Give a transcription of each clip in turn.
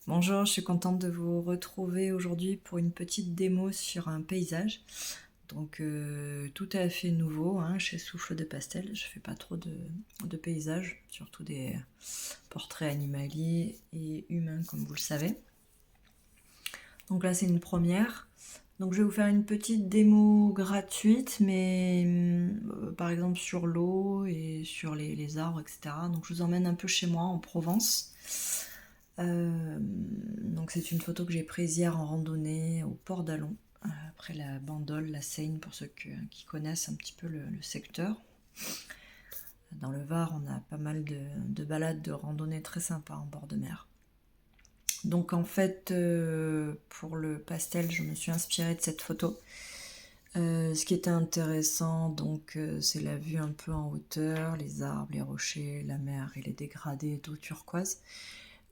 Bonjour, je suis contente de vous retrouver aujourd'hui pour une petite démo sur un paysage. Donc tout à fait nouveau hein, chez Souffle de Pastel. Je fais pas trop de paysages, surtout des portraits animaliers et humains comme vous le savez. Donc là c'est une première. Donc je vais vous faire une petite démo gratuite, mais par exemple sur l'eau et sur les arbres, etc. Donc je vous emmène un peu chez moi en Provence. Donc c'est une photo que j'ai prise hier en randonnée au port d'Alon, après la Bandole, la Seine, pour ceux qui connaissent un petit peu le secteur. Dans le Var, on a pas mal de balades, de randonnées très sympas en bord de mer. Donc en fait, pour le pastel, je me suis inspirée de cette photo. Ce qui était intéressant, donc, c'est la vue un peu en hauteur, les arbres, les rochers, la mer et les dégradés d'eau turquoise.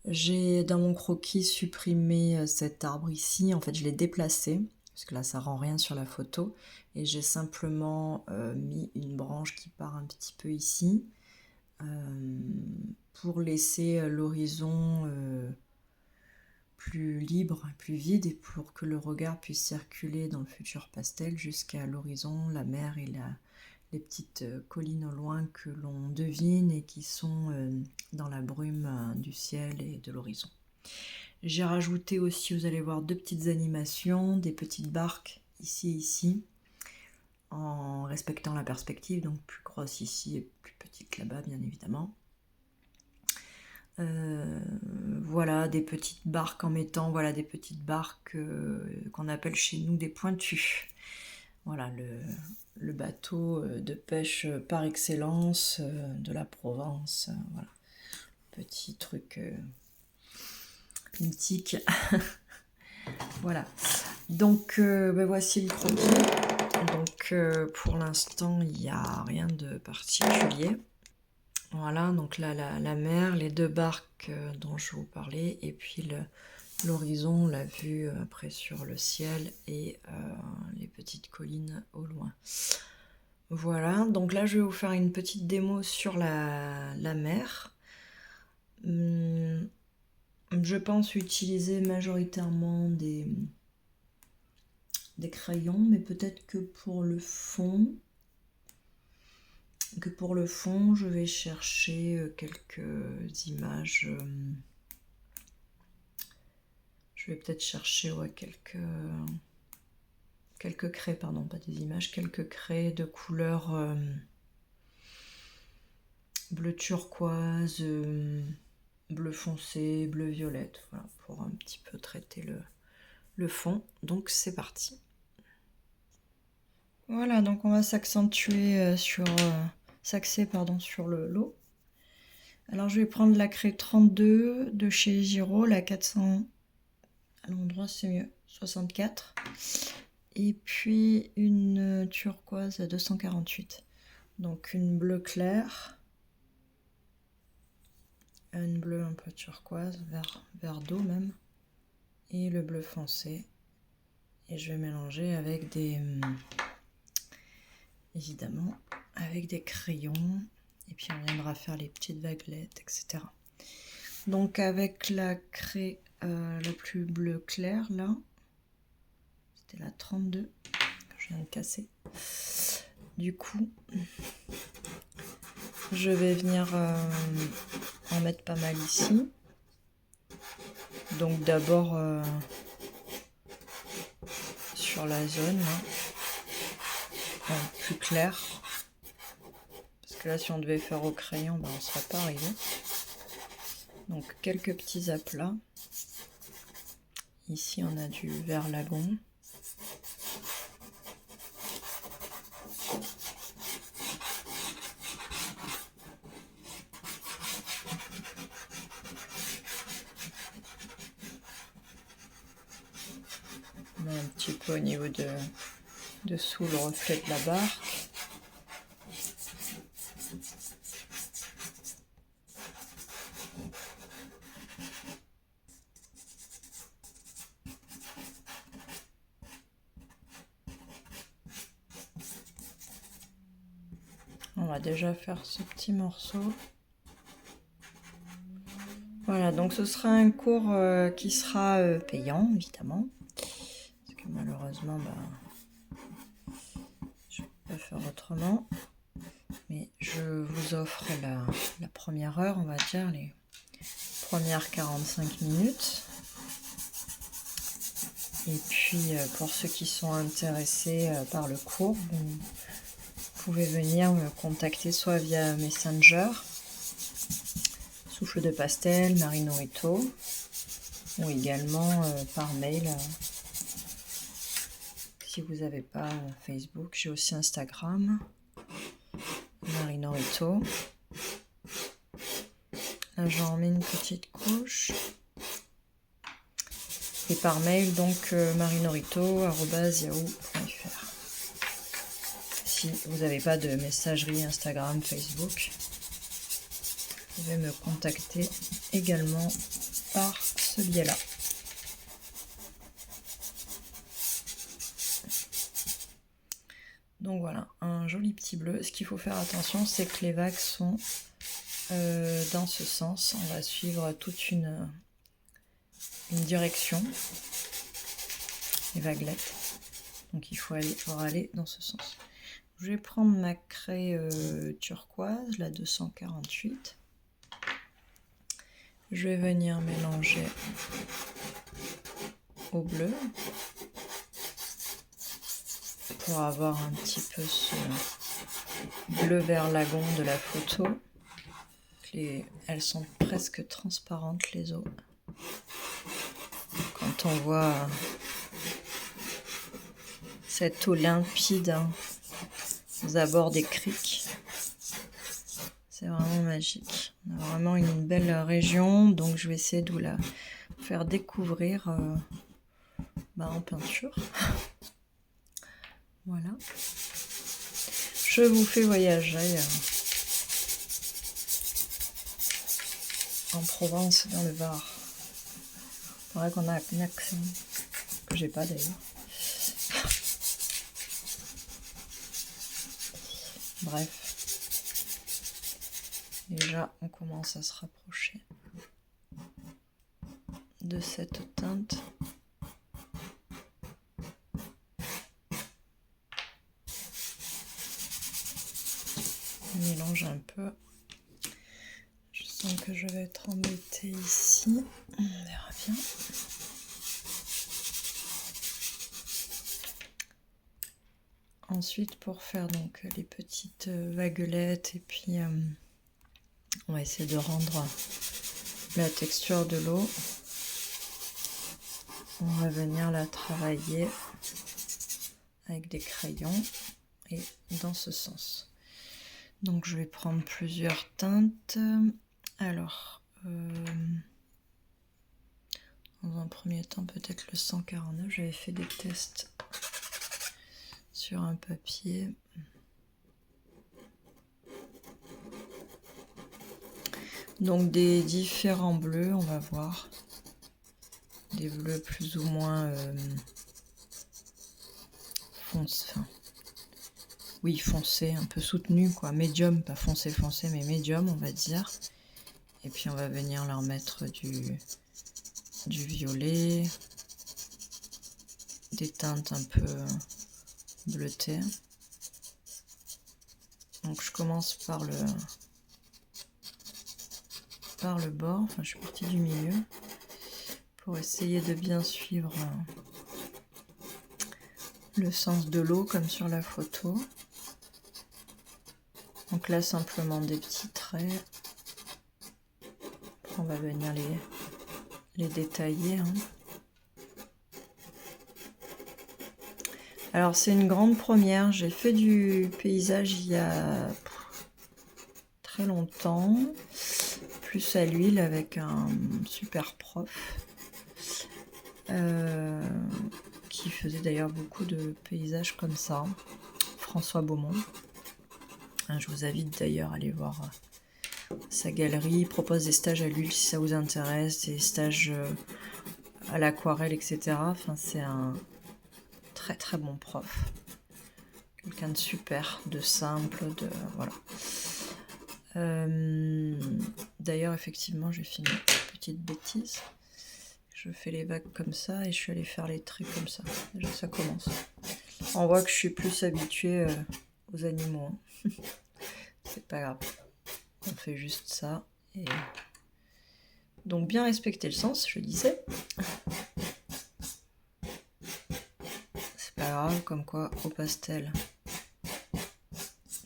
J'ai dans mon croquis supprimé cet arbre ici, en fait je l'ai déplacé, parce que là ça rend rien sur la photo, et j'ai simplement mis une branche qui part un petit peu ici, pour laisser l'horizon plus libre, plus vide, et pour que le regard puisse circuler dans le futur pastel jusqu'à l'horizon, la mer et les petites collines au loin que l'on devine et qui sont dans la brume du ciel et de l'horizon. J'ai rajouté aussi, vous allez voir, deux petites animations, des petites barques ici et ici, en respectant la perspective, donc plus grosse ici et plus petite là-bas, bien évidemment. Voilà, des petites barques en mettant, voilà, des petites barques qu'on appelle chez nous des pointus. Voilà, le bateau de pêche par excellence de la Provence. Voilà, petit truc mythique. Voilà. Donc voici le croquis. Donc pour l'instant, il n'y a rien de particulier. Voilà, donc là la mer, les deux barques dont je vous parlais, et puis l'horizon, la vue après sur le ciel et les petites collines au loin. Voilà, donc là je vais vous faire une petite démo sur la mer. Je pense utiliser majoritairement des crayons, mais peut-être que pour le fond, je vais chercher quelques images. Je vais peut-être chercher quelques craies, pardon, pas des images, quelques craies de couleur bleu turquoise, bleu foncé, bleu violette, voilà, pour un petit peu traiter le fond. Donc c'est parti. Voilà, donc on va s'accentuer s'axer sur l'eau. Alors je vais prendre la craie 32 de chez Giro, la 400, à l'endroit c'est mieux, 64. Et puis une turquoise à 248. Donc une bleue claire, une bleue un peu turquoise, vert d'eau même, et le bleu foncé. Et je vais mélanger avec évidemment, avec des crayons. Et puis on viendra faire les petites vaguelettes, etc. Donc avec la craie la plus bleu clair là, c'était la 32 que je viens de casser. Du coup, je vais venir en mettre pas mal ici. Donc d'abord sur la zone là, plus claire. Parce que là si on devait faire au crayon, on ne serait pas arrivé. Donc quelques petits aplats. Ici on a du vert lagon. Un petit peu au niveau de sous le reflet de la barque. On va déjà faire ce petit morceau. Voilà, Voilà, donc ce sera un cours qui sera payant, évidemment. Parce que malheureusement, je ne peux pas faire autrement. Mais je vous offre la première heure, on va dire, les premières 45 minutes. Et puis, pour ceux qui sont intéressés par le cours, vous pouvez venir me contacter soit via Messenger, Souffle de Pastel, Marinorito, ou également par mail. Si vous n'avez pas Facebook, j'ai aussi Instagram, Marinorito. Là, j'en remets une petite couche. Et par mail, donc marinorito@yahoo.fr. Si vous n'avez pas de messagerie Instagram, Facebook, vous pouvez me contacter également par ce biais-là. Donc voilà, un joli petit bleu. Ce qu'il faut faire attention, c'est que les vagues sont dans ce sens. On va suivre toute une direction, les vaguelettes. Donc il faut aller dans ce sens. Je vais prendre ma craie turquoise, la 248. Je vais venir mélanger au bleu pour avoir un petit peu ce bleu vert lagon de la photo. Elles sont presque transparentes, les eaux. Quand on voit cette eau limpide aux abords des criques, c'est vraiment magique. On a vraiment une belle région, donc je vais essayer de vous la faire découvrir en peinture. Voilà. Je vous fais voyager en Provence, dans le Var. C'est vrai qu'on a un accent que j'ai pas d'ailleurs. Bref. Déjà, on commence à se rapprocher de cette teinte. On mélange un peu. Je sens que je vais être embêtée ici. On verra bien. Ensuite, pour faire donc les petites vaguelettes, et puis on va essayer de rendre la texture de l'eau. On va venir la travailler avec des crayons et dans ce sens. Donc je vais prendre plusieurs teintes. Alors, dans un premier temps, peut-être le 149. J'avais fait des tests sur un papier. Donc des différents bleus, on va voir. Des bleus plus ou moins foncés, un peu soutenus, quoi. Médium, pas foncé, mais médium, on va dire. Et puis on va venir leur mettre du violet, des teintes un peu bleutées. Donc je commence par le bord, enfin je suis partie du milieu, pour essayer de bien suivre le sens de l'eau comme sur la photo. Donc là simplement des petits traits. On va venir les détailler. Alors c'est une grande première, j'ai fait du paysage il y a très longtemps, plus à l'huile avec un super prof qui faisait d'ailleurs beaucoup de paysages comme ça, François Beaumont. Je vous invite d'ailleurs à aller voir sa galerie. Il propose des stages à l'huile si ça vous intéresse, des stages à l'aquarelle, etc. Enfin, c'est un très très bon prof. Quelqu'un de super, de simple, voilà. D'ailleurs, effectivement, j'ai filmé petite bêtise. Je fais les vagues comme ça et je suis allée faire les traits comme ça. Déjà ça commence. On voit que je suis plus habituée aux animaux. Hein. C'est pas grave. On fait juste ça. Et... donc bien respecter le sens, je disais. C'est pas grave, comme quoi au pastel,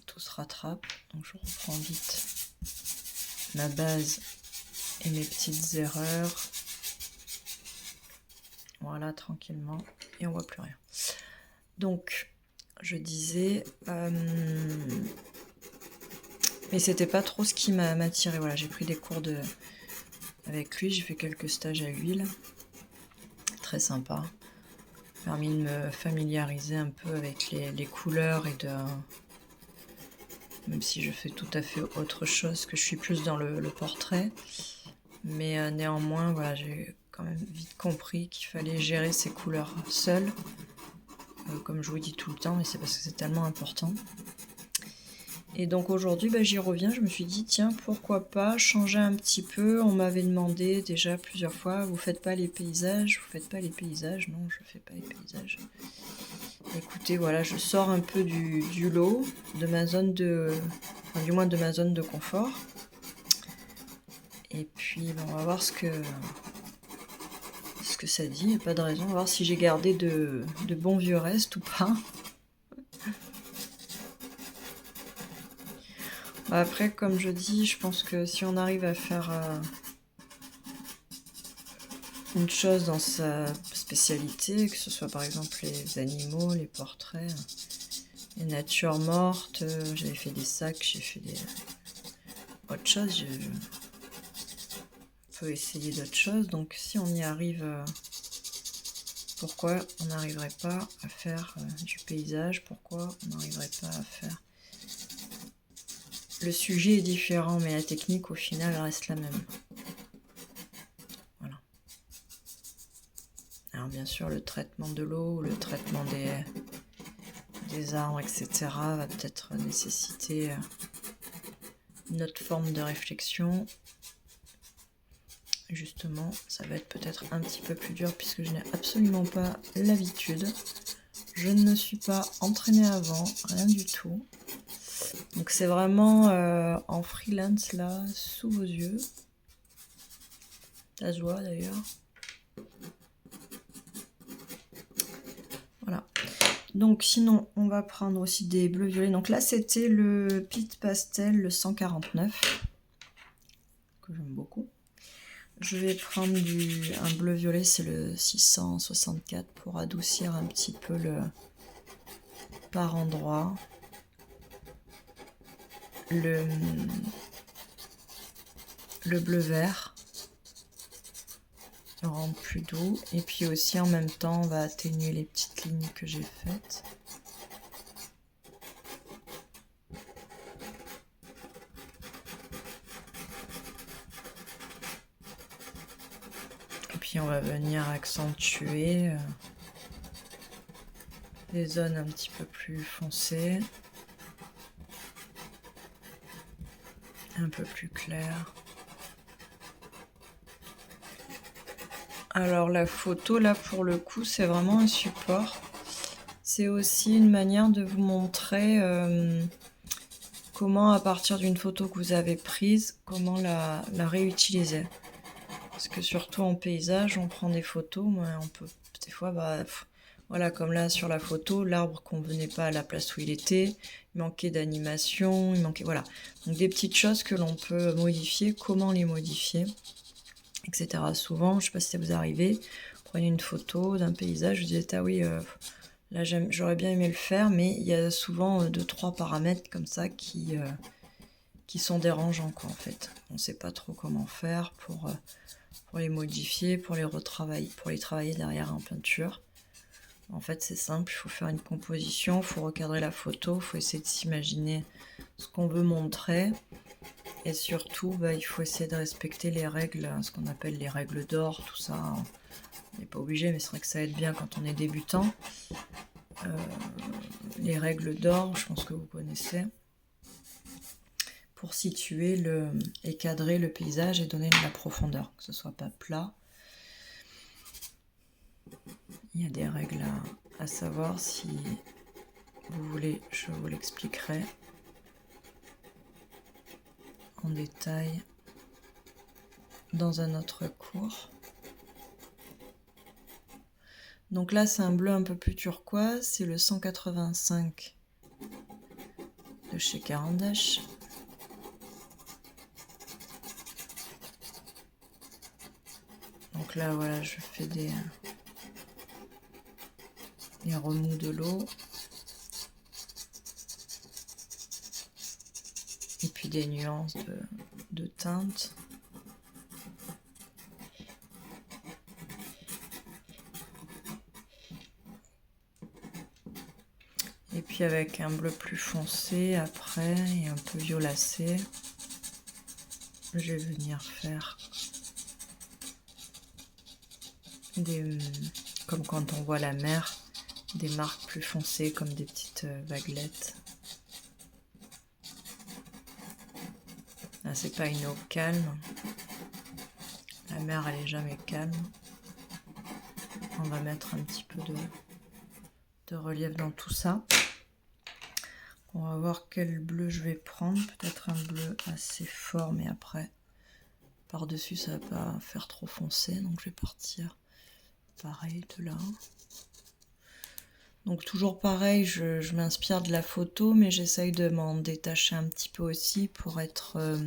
tout se rattrape. Donc je reprends vite ma base et mes petites erreurs. Voilà, tranquillement. Et on voit plus rien. Donc, je disais... mais c'était pas trop ce qui m'a attiré. Voilà, j'ai pris des cours avec lui. J'ai fait quelques stages à l'huile. Très sympa. Permis de me familiariser un peu avec les couleurs et de... même si je fais tout à fait autre chose, que je suis plus dans le portrait. Mais néanmoins, voilà, j'ai quand même vite compris qu'il fallait gérer ces couleurs seules. Comme je vous dis tout le temps, et c'est parce que c'est tellement important. Et donc aujourd'hui, j'y reviens, je me suis dit, tiens, pourquoi pas changer un petit peu. On m'avait demandé déjà plusieurs fois, vous faites pas les paysages, vous faites pas les paysages. Non, je fais pas les paysages. Écoutez, voilà, je sors un peu du lot, de ma zone de... enfin, du moins de ma zone de confort. Et puis, on va voir ce que ça dit, il n'y a pas de raison. On va voir si j'ai gardé de bons vieux restes ou pas. Après, comme je dis, je pense que si on arrive à faire une chose dans sa spécialité, que ce soit par exemple les animaux, les portraits, les natures mortes, j'avais fait des sacs, j'ai fait autre chose, on peut essayer d'autres choses. Donc si on y arrive, pourquoi on n'arriverait pas à faire du paysage? Pourquoi on n'arriverait pas à faire... Le sujet est différent, mais la technique au final reste la même. Voilà. Alors bien sûr, le traitement de l'eau, le traitement des arbres, etc. va peut-être nécessiter une autre forme de réflexion. Justement, ça va être peut-être un petit peu plus dur puisque je n'ai absolument pas l'habitude. Je ne me suis pas entraînée avant, rien du tout. Donc c'est vraiment en freelance là, sous vos yeux. Ça se voit d'ailleurs. Voilà. Donc sinon, on va prendre aussi des bleus violets. Donc là, c'était le Pit Pastel, le 149, que j'aime beaucoup. Je vais prendre un bleu violet, c'est le 664, pour adoucir un petit peu le par endroit. Le bleu vert le rendre plus doux, et puis aussi en même temps on va atténuer les petites lignes que j'ai faites. Et puis on va venir accentuer les zones un petit peu plus foncées, un peu plus claires. Alors la photo, là pour le coup, c'est vraiment un support. C'est aussi une manière de vous montrer comment, à partir d'une photo que vous avez prise, comment la réutiliser. Parce que surtout en paysage, on prend des photos, mais on peut des fois, voilà, comme là sur la photo, l'arbre convenait pas à la place où il était, il manquait d'animation, il manquait, voilà. Donc des petites choses que l'on peut modifier, comment les modifier, etc. Souvent, je ne sais pas si ça vous arrive, prenez une photo d'un paysage, vous dites ah oui, là j'aurais bien aimé le faire, mais il y a souvent 2-3 paramètres comme ça qui sont dérangeants, quoi, en fait. On ne sait pas trop comment faire pour les modifier, pour les retravailler, pour les travailler derrière en peinture. En fait, c'est simple, il faut faire une composition, il faut recadrer la photo, il faut essayer de s'imaginer ce qu'on veut montrer. Et surtout, il faut essayer de respecter les règles, ce qu'on appelle les règles d'or, tout ça. On n'est pas obligé, mais c'est vrai que ça aide bien quand on est débutant. Les règles d'or, je pense que vous connaissez. pour situer et cadrer le paysage et donner de la profondeur, que ce soit pas plat. Il y a des règles à savoir, si vous voulez, je vous l'expliquerai en détail dans un autre cours. Donc là, c'est un bleu un peu plus turquoise, c'est le 185 de chez Caran d'Ache. Donc là, voilà, je fais des remous de l'eau. Et puis des nuances de teintes. Et puis avec un bleu plus foncé après et un peu violacé, je vais venir faire comme quand on voit la mer, des marques plus foncées comme des petites vaguelettes. Là, c'est pas une eau calme. La mer, elle est jamais calme. On va mettre un petit peu de relief dans tout ça. On va voir quel bleu je vais prendre. Peut-être un bleu assez fort, mais après, par-dessus, ça va pas faire trop foncé. Donc, je vais partir pareil de là. Donc, toujours pareil, je m'inspire de la photo, mais j'essaye de m'en détacher un petit peu aussi pour être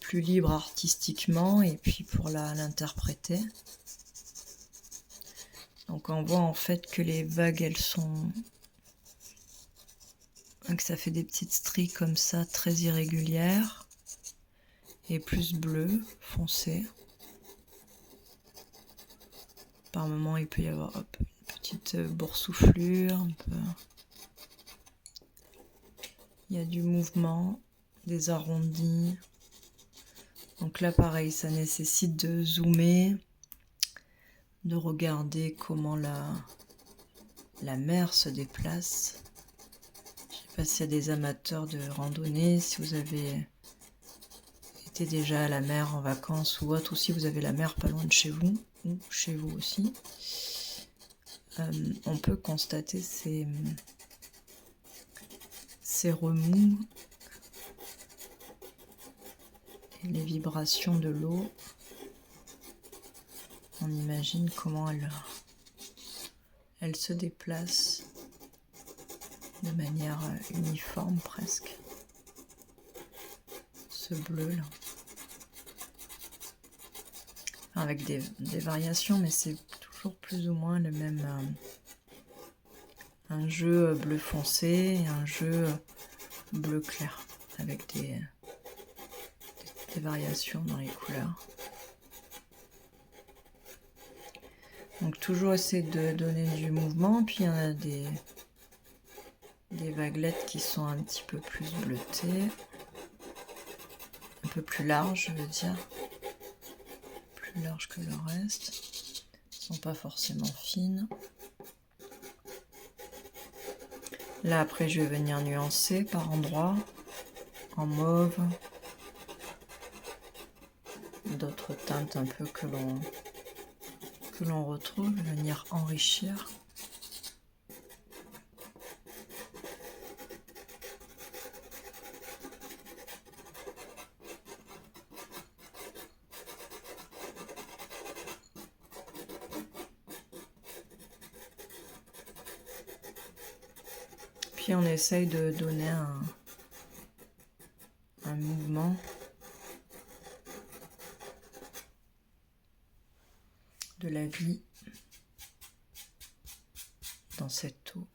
plus libre artistiquement et puis pour l'interpréter. Donc, on voit en fait que les vagues, elles sont... que ça fait des petites stries comme ça, très irrégulières et plus bleu, foncé. Par moment, il peut y avoir une petite boursouflure, un peu. Il y a du mouvement, des arrondis. Donc là, pareil, ça nécessite de zoomer, de regarder comment la mer se déplace. Je sais pas s'il y a des amateurs de randonnée, si vous avez été déjà à la mer en vacances ou autre, ou si vous avez la mer pas loin de chez vous, ou chez vous aussi. On peut constater ces remous et les vibrations de l'eau. On imagine comment elle se déplace de manière uniforme presque. Ce bleu là. Enfin, avec des variations, mais c'est toujours plus ou moins le même. Un jeu bleu foncé et un jeu bleu clair avec des variations dans les couleurs. Donc toujours essayer de donner du mouvement, puis il y en a des vaguelettes qui sont un petit peu plus bleutées, un peu plus larges, je veux dire, plus larges que le reste, elles sont pas forcément fines. Là après je vais venir nuancer par endroits, en mauve, d'autres teintes un peu que l'on retrouve, venir enrichir. Puis on essaye de donner un mouvement de la vie dans cette eau.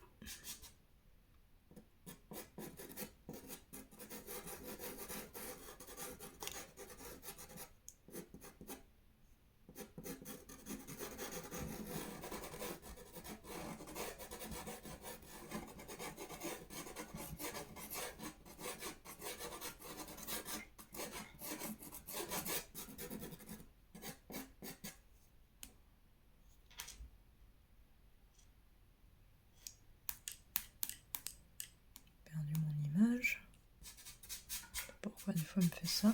fois me fait ça.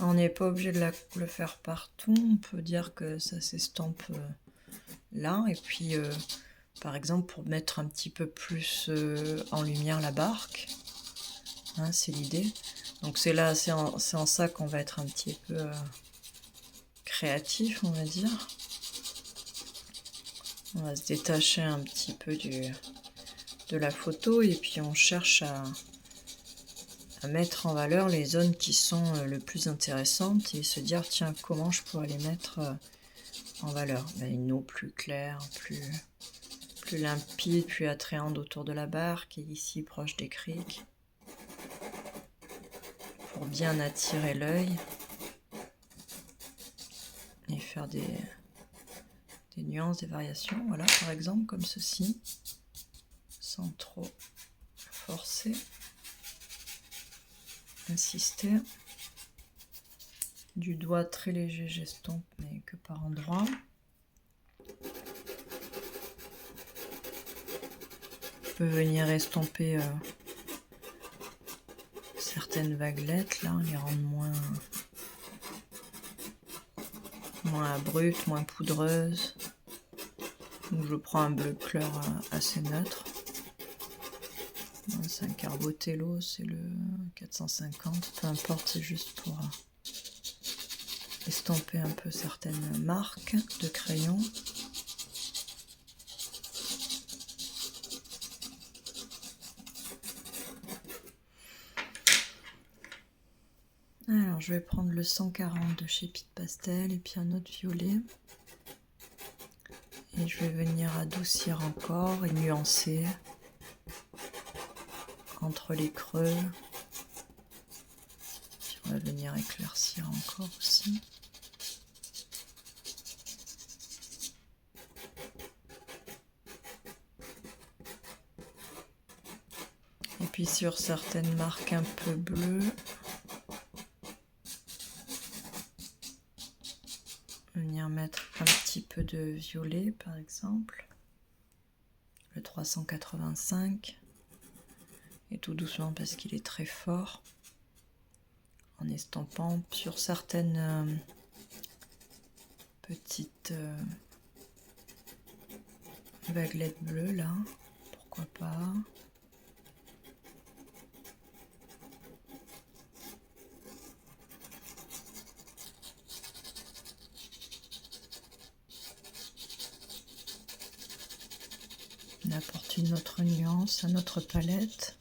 On n'est pas obligé de le faire partout. On peut dire que ça s'estompe là. Et puis, par exemple, pour mettre un petit peu plus en lumière la barque, hein, c'est l'idée. Donc c'est en ça qu'on va être un petit peu créatif, on va dire. On va se détacher un petit peu de la photo et puis on cherche à mettre en valeur les zones qui sont le plus intéressantes et se dire tiens, comment je pourrais les mettre en valeur. Ben, une eau plus claire, plus limpide, plus attrayante autour de la barque et ici proche des criques pour bien attirer l'œil et faire des nuances, des variations. Voilà, par exemple comme ceci, sans trop forcer, insister. Du doigt très léger, j'estompe, mais que par endroits. Je peux venir estomper certaines vaguelettes, là, les rendre moins abruptes, moins poudreuses. Donc je prends un bleu clair assez neutre. C'est un Carbothello, c'est le 450, peu importe, c'est juste pour estomper un peu certaines marques de crayons. Alors je vais prendre le 140 de chez Pitt Pastel et puis un autre violet. Et je vais venir adoucir encore et nuancer entre les creux. Puis on va venir éclaircir encore aussi. Et puis sur certaines marques un peu bleues, venir mettre un petit peu de violet par exemple, le 385, et tout doucement parce qu'il est très fort, en estampant sur certaines petites vaguelettes bleues là, pourquoi pas. On apporte une autre nuance à notre palette.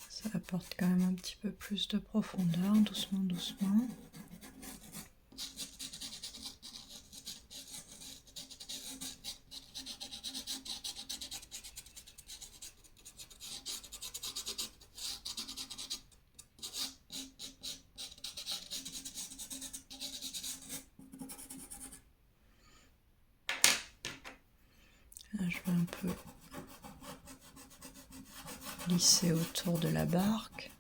Ça apporte quand même un petit peu plus de profondeur, doucement, doucement. Là, je vais un peu lisser autour de la barque.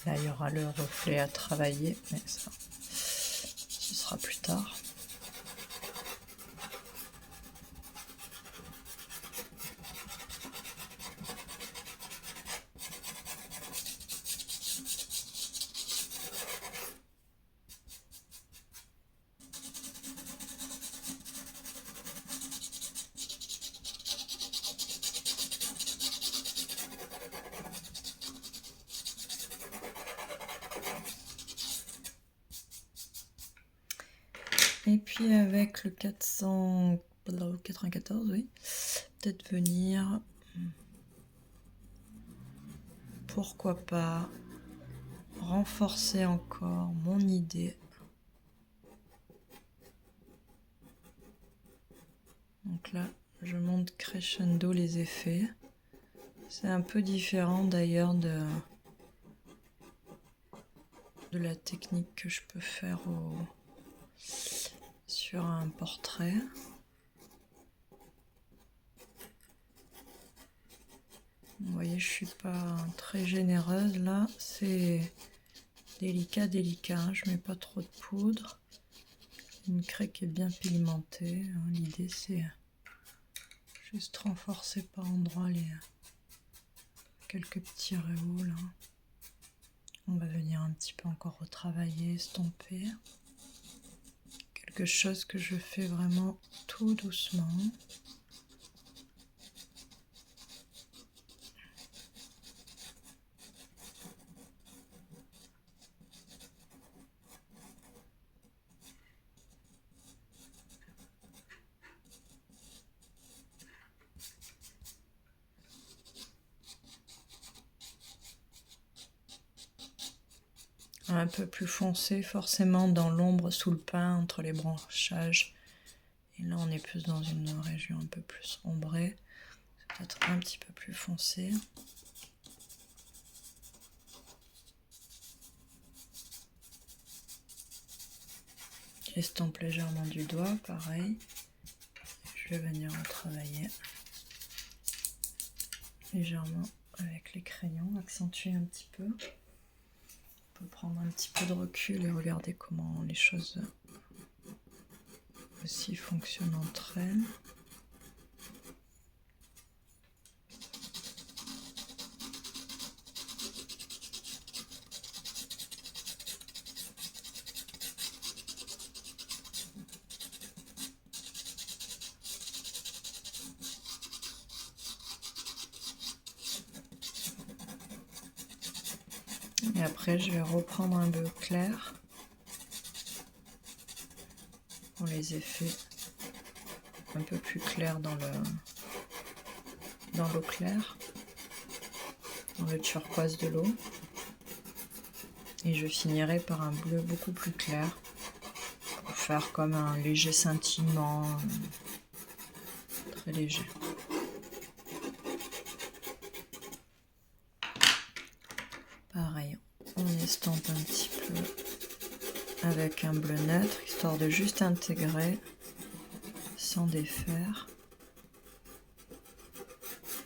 Là, il y aura le reflet à travailler, mais ça, ce sera plus tard. Et puis avec le 494, oui, peut-être venir pourquoi pas renforcer encore mon idée. Donc là, je monte crescendo les effets. C'est un peu différent d'ailleurs de la technique que je peux faire sur un portrait. Vous voyez, je suis pas très généreuse là, c'est délicat, je mets pas trop de poudre. Une craie qui est bien pigmentée. L'idée c'est juste renforcer par endroits quelques petits réaux là. On va venir un petit peu encore retravailler, estomper. Quelque chose que je fais vraiment tout doucement. Un peu plus foncé forcément dans l'ombre sous le pin entre les branchages. Et là on est plus dans une région un peu plus ombrée. Peut-être un petit peu plus foncé. J'estompe légèrement du doigt, pareil. Je vais venir retravailler légèrement avec les crayons, accentuer un petit peu. On peut prendre un petit peu de recul et regarder comment les choses aussi fonctionnent entre elles. Et après, je vais reprendre un bleu clair pour les effets un peu plus clairs dans l'eau claire, dans le turquoise de l'eau. Et je finirai par un bleu beaucoup plus clair pour faire comme un léger scintillement, très léger. Pareil, on estompe un petit peu avec un bleu neutre, histoire de juste intégrer sans défaire.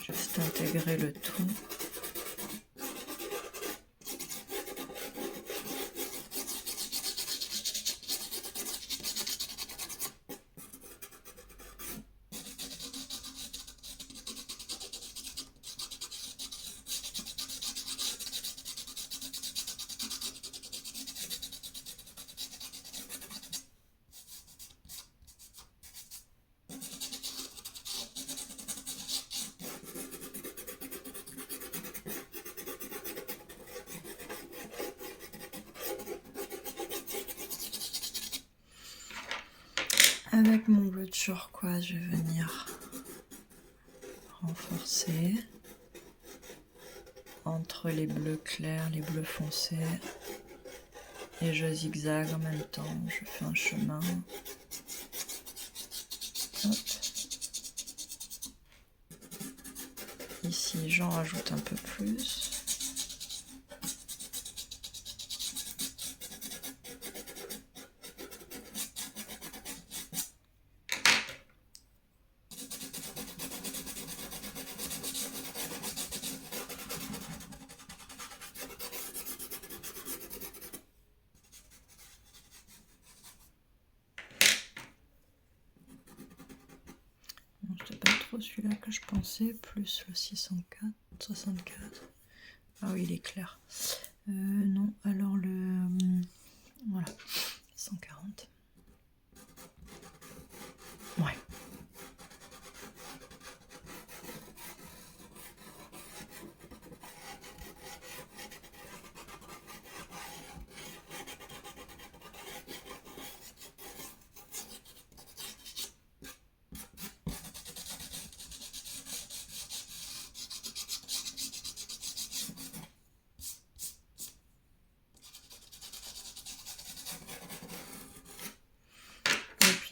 Juste intégrer le tout. Avec mon bleu turquoise, je vais venir renforcer entre les bleus clairs, les bleus foncés. Et je zigzague en même temps, je fais un chemin. Hop. Ici, j'en rajoute un peu plus. C'était pas trop celui-là que je pensais, plus le 604, 64. Ah oui, il est clair. Non, alors voilà, 140. Ouais.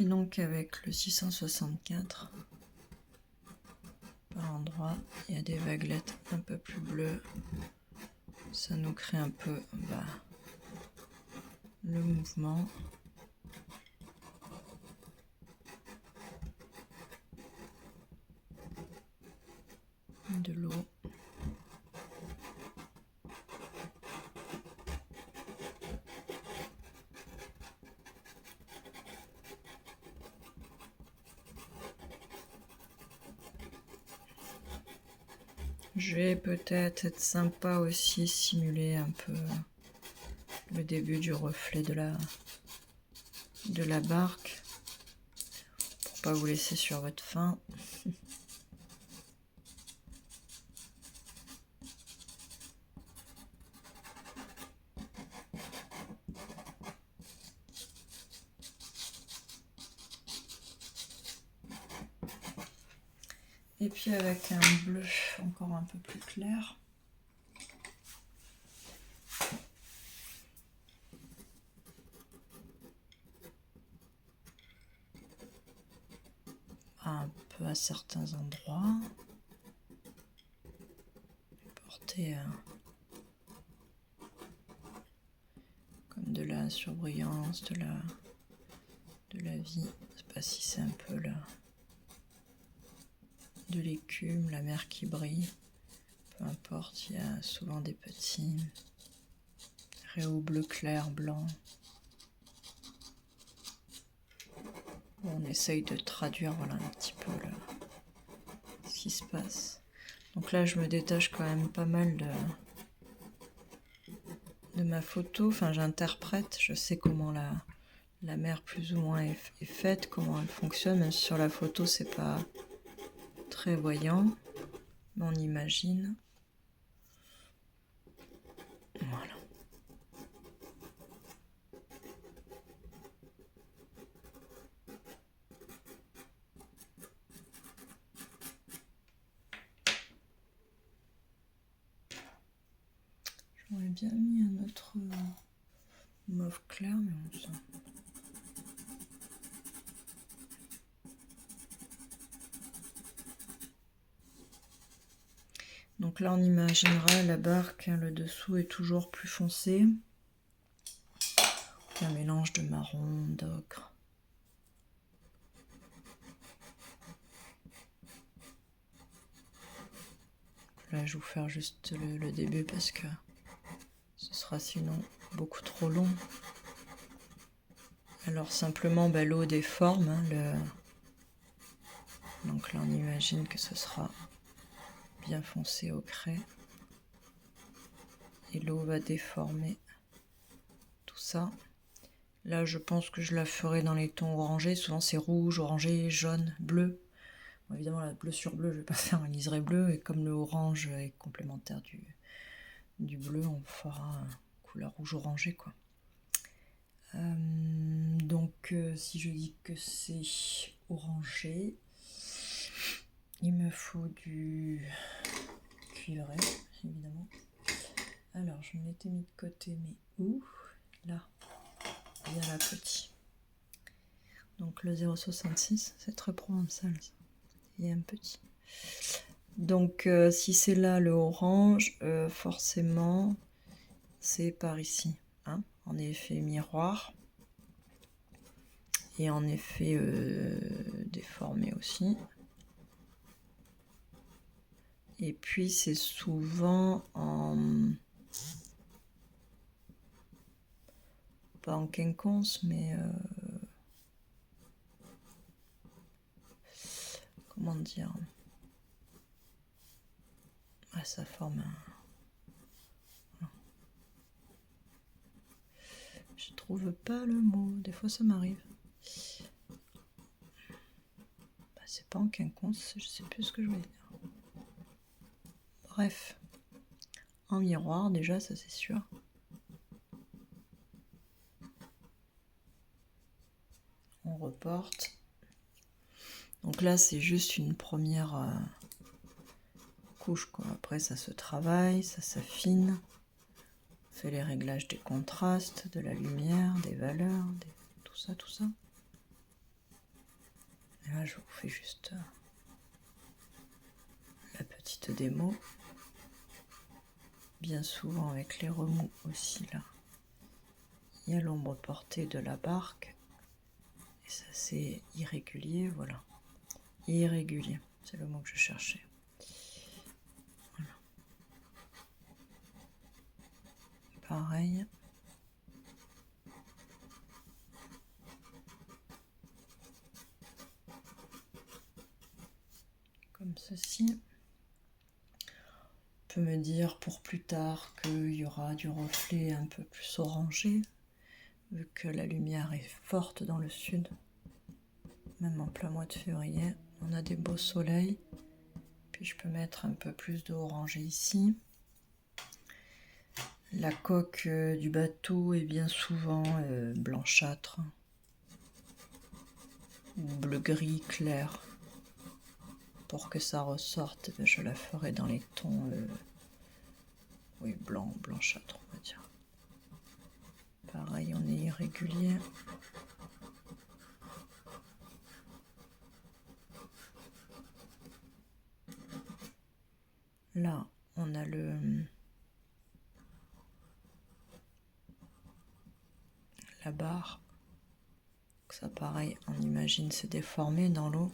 pris donc avec le 664. Par endroit, il y a des vaguelettes un peu plus bleues. Ça nous crée un peu le mouvement. De l'eau. Je vais peut-être être sympa aussi, simuler un peu le début du reflet de la barque, pour pas vous laisser sur votre faim. Et puis avec un bleu encore un peu plus clair. Un peu à certains endroits. Porter comme de la surbrillance, de la vie. Je sais pas si c'est un peu là. De l'écume, la mer qui brille, peu importe, il y a souvent des petits rayons bleu clair, blanc. On essaye de traduire voilà, un petit peu ce qui se passe. Donc là, je me détache quand même pas mal de ma photo. Enfin, j'interprète, je sais comment la mer plus ou moins est faite, comment elle fonctionne. Même si sur la photo, c'est pas très voyant, mais on imagine. Voilà. J'aurais bien mis un autre mauve clair, mais bon, ça. Donc là, on imaginera la barque, hein, le dessous est toujours plus foncé. Un mélange de marron, d'ocre. Là, je vais vous faire juste le début parce que ce sera sinon beaucoup trop long. Alors simplement, l'eau déforme. Hein, donc là, on imagine que ce sera bien foncé au craie. Et l'eau va déformer tout ça. Là, je pense que je la ferai dans les tons orangés. Souvent, c'est rouge, orangé, jaune, bleu. Bon, évidemment, la bleu sur bleu, je vais pas faire un liseré bleu. Et comme le orange est complémentaire du bleu, on fera couleur rouge orangé, quoi. Donc, si je dis que c'est orangé, il me faut du cuivré, évidemment. Alors, je me l'étais mis de côté, mais où? Là, il y a la petite. Donc, le 0,66, c'est très provençal, ça. Il y a un petit. Donc, si c'est là le orange, forcément, c'est par ici. Hein, en effet miroir. Et en effet déformé aussi. Et puis, c'est souvent en... pas en quinconce, mais... comment dire? Ah, ça forme un... Je trouve pas le mot. Des fois, ça m'arrive. C'est pas en quinconce, je sais plus ce que je voulais dire. Bref. En miroir, déjà, ça c'est sûr. On reporte. Donc là, c'est juste une première couche, quoi. Après, ça se travaille, ça s'affine. On fait les réglages des contrastes, de la lumière, des valeurs, tout ça, tout ça. Et là, je vous fais juste la petite démo. Bien souvent avec les remous aussi là, il y a l'ombre portée de la barque. Et ça c'est irrégulier, voilà. Irrégulier, c'est le mot que je cherchais. Voilà. Pareil. Comme ceci. On peut me dire pour plus tard qu'il y aura du reflet un peu plus orangé, vu que la lumière est forte dans le sud. Même en plein mois de février, on a des beaux soleils. Puis je peux mettre un peu plus de orangé ici. La coque du bateau est bien souvent blanchâtre ou bleu-gris clair. Pour que ça ressorte, je la ferai dans les tons oui, blanchâtre, on va dire. Pareil, on est irrégulier. Là, on a la barre. Ça, pareil, on imagine c'est déformé dans l'eau.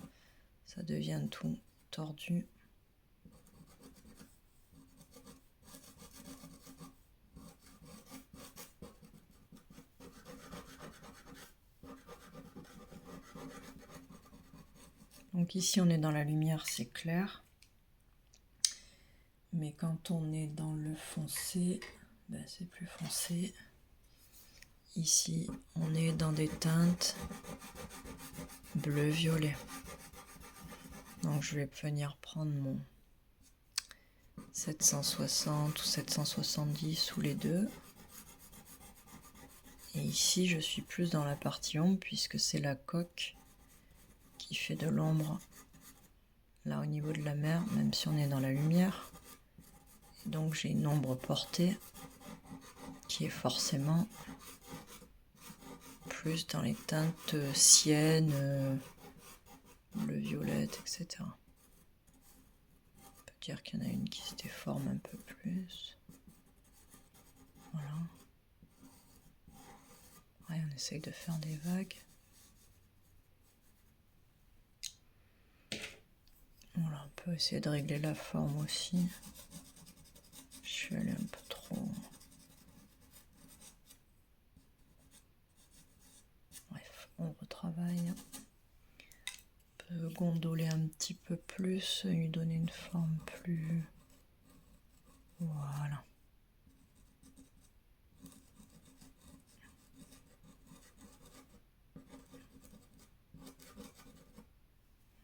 Ça devient tout tordu. Donc ici, on est dans la lumière, c'est clair. Mais quand on est dans le foncé, ben c'est plus foncé. Ici, on est dans des teintes bleu-violet. Donc je vais venir prendre mon 760 ou 770 ou les deux. Et ici, je suis plus dans la partie ombre puisque c'est la coque qui fait de l'ombre là au niveau de la mer, même si on est dans la lumière. Et donc j'ai une ombre portée qui est forcément plus dans les teintes siennes, bleu violette, etc. On peut dire qu'il y en a une qui se déforme un peu plus. Voilà. Ouais, on essaye de faire des vagues. Voilà, on peut essayer de régler la forme aussi. Je suis allée un peu trop. Bref, on retravaille. On peut gondoler un petit peu plus, lui donner une forme plus. Voilà.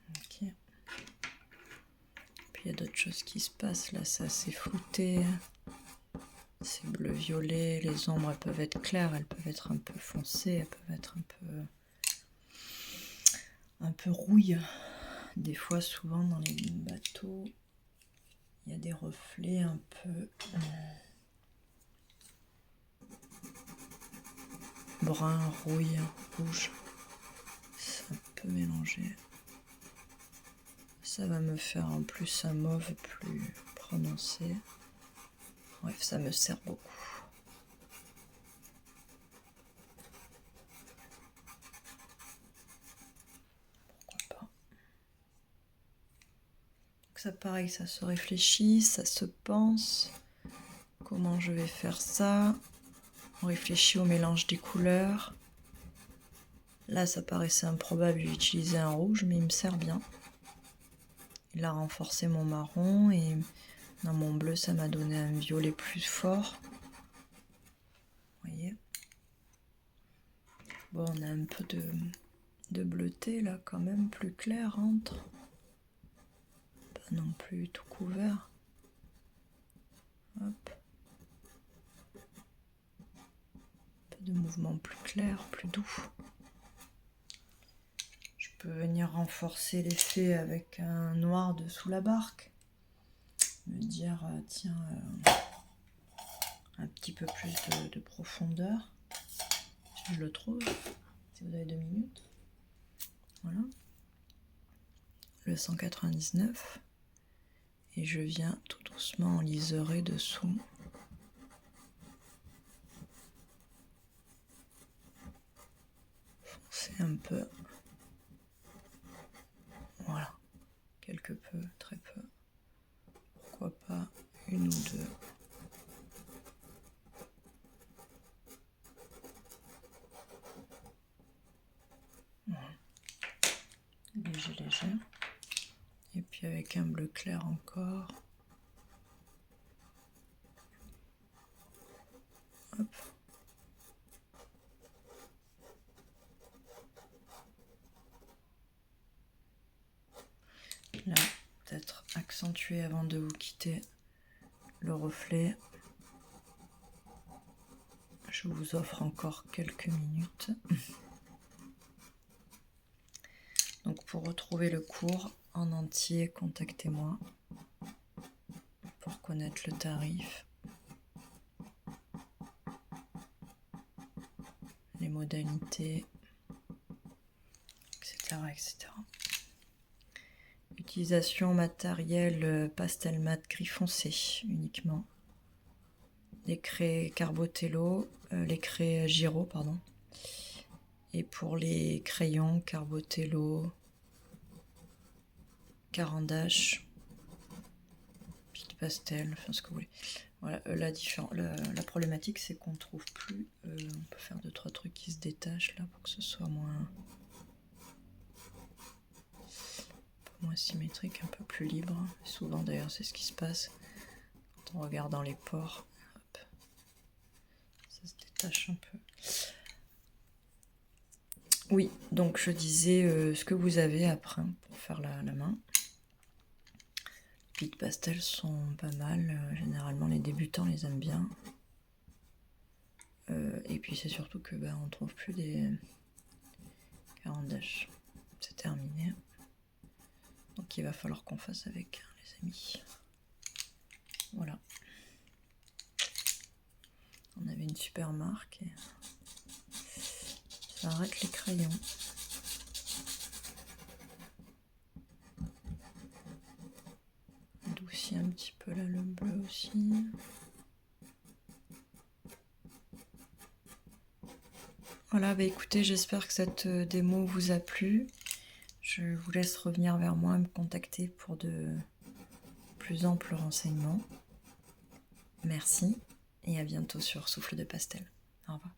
Ok. Puis il y a d'autres choses qui se passent là, c'est assez flouté. C'est bleu-violet, les ombres elles peuvent être claires, elles peuvent être un peu foncées, elles peuvent être un peu rouille. Des fois, souvent dans les bateaux, il y a des reflets un peu brun, rouille, rouge. C'est un peu mélangé. Ça va me faire en plus un mauve plus prononcé. Bref, ça me sert beaucoup. Pourquoi pas. Donc ça, pareil, ça se réfléchit, ça se pense. Comment je vais faire ça? On réfléchit au mélange des couleurs. Là, ça paraissait improbable d'utiliser un rouge, mais il me sert bien. Il a renforcé mon marron et dans mon bleu, ça m'a donné un violet plus fort. Vous voyez? Bon, on a un peu de bleuté là, quand même, plus clair entre. Pas non plus tout couvert. Hop. Un peu de mouvement plus clair, plus doux. Je peux venir renforcer l'effet avec un noir dessous la barque. Me dire, tiens, un petit peu plus de profondeur. Si je le trouve, si vous avez 2 minutes. Voilà. le 199 et je viens tout doucement en liseré dessous. Foncer un peu. Voilà, quelque peu, très peu. Pourquoi pas une ou deux. Voilà. Léger, léger. Et puis avec un bleu clair encore. Hop. Là, peut-être accentuer avant de vous quitter le reflet. Je vous offre encore quelques minutes. Donc pour retrouver le cours en entier, contactez-moi pour connaître le tarif, les modalités, etc. etc. Utilisation matériel pastel mat gris foncé uniquement. Les craies Carbotello, les craies Giro, pardon. Et pour les crayons Carbotello, Caran-d'Ache, Pic Pastel, enfin ce que vous voulez. Voilà, la problématique c'est qu'on trouve plus. On peut faire 2-3 trucs qui se détachent là pour que ce soit moins symétrique, un peu plus libre. Souvent d'ailleurs c'est ce qui se passe quand on regarde dans les pores. Hop. Ça se détache un peu. Oui, donc je disais ce que vous avez après pour faire la main. Les pics pastels sont pas mal. Généralement les débutants les aiment bien. Et puis c'est surtout que on trouve plus des Caran-d'Ache. C'est terminé. Donc il va falloir qu'on fasse avec, les amis. Voilà. On avait une super marque et ça arrête les crayons. Adoucir un petit peu là le bleu aussi. Voilà, écoutez, j'espère que cette démo vous a plu. Je vous laisse revenir vers moi et me contacter pour de plus amples renseignements. Merci et à bientôt sur Souffle de Pastel. Au revoir.